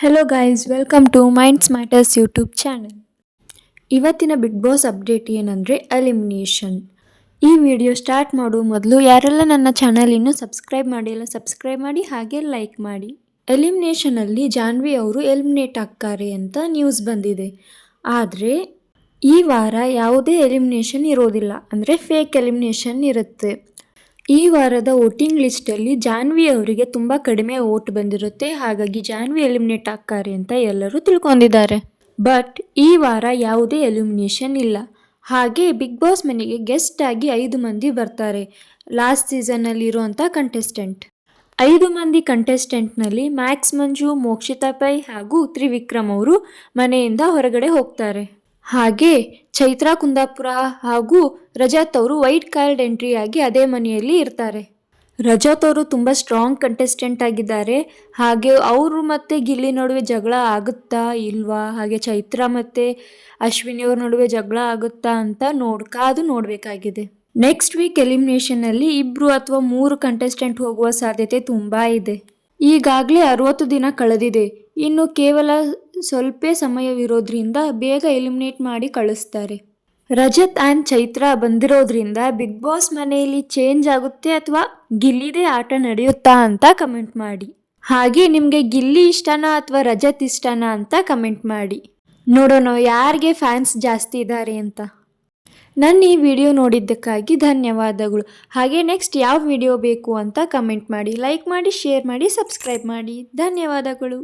Hello guys, welcome to Minds Matters YouTube channel. ಇವತ್ತಿನ Big Boss update ಏನಂದರೆ elimination. ಈ video start ಮಾಡುವ ಮೊದಲು ಯಾರೆಲ್ಲ ನನ್ನ ಚಾನಲ್ ಇನ್ನೂ ಸಬ್ಸ್ಕ್ರೈಬ್ ಮಾಡಿಲ್ಲ ಸಬ್ಸ್ಕ್ರೈಬ್ ಮಾಡಿ, ಹಾಗೆ ಲೈಕ್ ಮಾಡಿ. ಎಲಿಮಿನೇಷನಲ್ಲಿ ಜಾನ್ವಿ ಅವರು ಎಲಿಮಿನೇಟ್ ಆಗ್ತಾರೆ ಅಂತ ನ್ಯೂಸ್ ಬಂದಿದೆ. ಆದರೆ ಈ ವಾರ ಯಾವುದೇ ಎಲಿಮಿನೇಷನ್ ಇರೋದಿಲ್ಲ, ಅಂದರೆ ಫೇಕ್ ಎಲಿಮಿನೇಷನ್ ಇರುತ್ತೆ. ಈ ವಾರದ ವೋಟಿಂಗ್ ಲಿಸ್ಟಲ್ಲಿ ಜಾನ್ವಿ ಅವರಿಗೆ ತುಂಬ ಕಡಿಮೆ ವೋಟ್ ಬಂದಿರುತ್ತೆ, ಹಾಗಾಗಿ ಜಾನ್ವಿ ಎಲಿಮಿನೇಟ್ ಆಗ್ತಾರೆ ಅಂತ ಎಲ್ಲರೂ ತಿಳ್ಕೊಂಡಿದ್ದಾರೆ. ಬಟ್ ಈ ವಾರ ಯಾವುದೇ ಎಲಿಮಿನೇಷನ್ ಇಲ್ಲ. ಹಾಗೆ ಬಿಗ್ ಬಾಸ್ ಮನೆಗೆ ಗೆಸ್ಟ್ ಆಗಿ 5 ಮಂದಿ ಬರ್ತಾರೆ. ಲಾಸ್ಟ್ ಸೀಸನ್ನಲ್ಲಿ ಇರುವಂಥ ಕಂಟೆಸ್ಟೆಂಟ್ 5 ಮಂದಿ ಕಂಟೆಸ್ಟೆಂಟ್ನಲ್ಲಿ ಮ್ಯಾಕ್ಸ್ ಮಂಜು, ಮೋಕ್ಷಿತಾ ಪೈ ಹಾಗೂ ತ್ರಿವಿಕ್ರಮ್ ಅವರು ಮನೆಯಿಂದ ಹೊರಗಡೆ ಹೋಗ್ತಾರೆ. ಹಾಗೆ ಚೈತ್ರಾ ಕುಂದಾಪುರ ಹಾಗೂ ರಜತ್ ಅವರು ವೈಟ್ ಕಾರ್ಡ್ ಎಂಟ್ರಿ ಆಗಿ ಅದೇ ಮನೆಯಲ್ಲಿ ಇರ್ತಾರೆ. ರಜತ್ ಅವರು ತುಂಬ ಸ್ಟ್ರಾಂಗ್ ಕಂಟೆಸ್ಟೆಂಟ್ ಆಗಿದ್ದಾರೆ. ಹಾಗೆ ಅವರು ಮತ್ತು ಗಿಲ್ಲಿ ನಡುವೆ ಜಗಳ ಆಗುತ್ತಾ ಇಲ್ವಾ, ಹಾಗೆ ಚೈತ್ರಾ ಮತ್ತು ಅಶ್ವಿನಿ ಅವ್ರ ನಡುವೆ ಜಗಳ ಆಗುತ್ತಾ ಅಂತ ಕಾದು ನೋಡಬೇಕಾಗಿದೆ. ನೆಕ್ಸ್ಟ್ ವೀಕ್ ಎಲಿಮಿನೇಷನಲ್ಲಿ 2 ಅಥವಾ 3 ಕಂಟೆಸ್ಟೆಂಟ್ ಹೋಗುವ ಸಾಧ್ಯತೆ ತುಂಬ ಇದೆ. ಈಗಾಗಲೇ 60 ದಿನ ಕಳೆದಿದೆ. ಇನ್ನು ಕೇವಲ ಸ್ವಲ್ಪ ಸಮಯವಿರೋದ್ರಿಂದ ಬೇಗ ಎಲಿಮಿನೇಟ್ ಮಾಡಿ ಕಳಿಸ್ತಾರೆ. ರಜತ್ ಆ್ಯಂಡ್ ಚೈತ್ರಾ ಬಂದಿರೋದ್ರಿಂದ ಬಿಗ್ ಬಾಸ್ ಮನೆಯಲ್ಲಿ ಚೇಂಜ್ ಆಗುತ್ತೆ ಅಥವಾ ಗಿಲ್ಲಿದೇ ಆಟ ನಡೆಯುತ್ತಾ ಅಂತ ಕಮೆಂಟ್ ಮಾಡಿ. ಹಾಗೆ ನಿಮಗೆ ಗಿಲ್ಲಿ ಇಷ್ಟನಾ ಅಥವಾ ರಜತ್ ಇಷ್ಟನಾ ಅಂತ ಕಮೆಂಟ್ ಮಾಡಿ. ನೋಡೋಣ ಯಾರಿಗೆ ಫ್ಯಾನ್ಸ್ ಜಾಸ್ತಿ ಇದ್ದಾರೆ ಅಂತ. ನನ್ನ ಈ ವಿಡಿಯೋ ನೋಡಿದ್ದಕ್ಕಾಗಿ ಧನ್ಯವಾದಗಳು. ಹಾಗೆ ನೆಕ್ಸ್ಟ್ ಯಾವ ವಿಡಿಯೋ ಬೇಕು ಅಂತ ಕಮೆಂಟ್ ಮಾಡಿ, ಲೈಕ್ ಮಾಡಿ, ಶೇರ್ ಮಾಡಿ, ಸಬ್ಸ್ಕ್ರೈಬ್ ಮಾಡಿ. ಧನ್ಯವಾದಗಳು.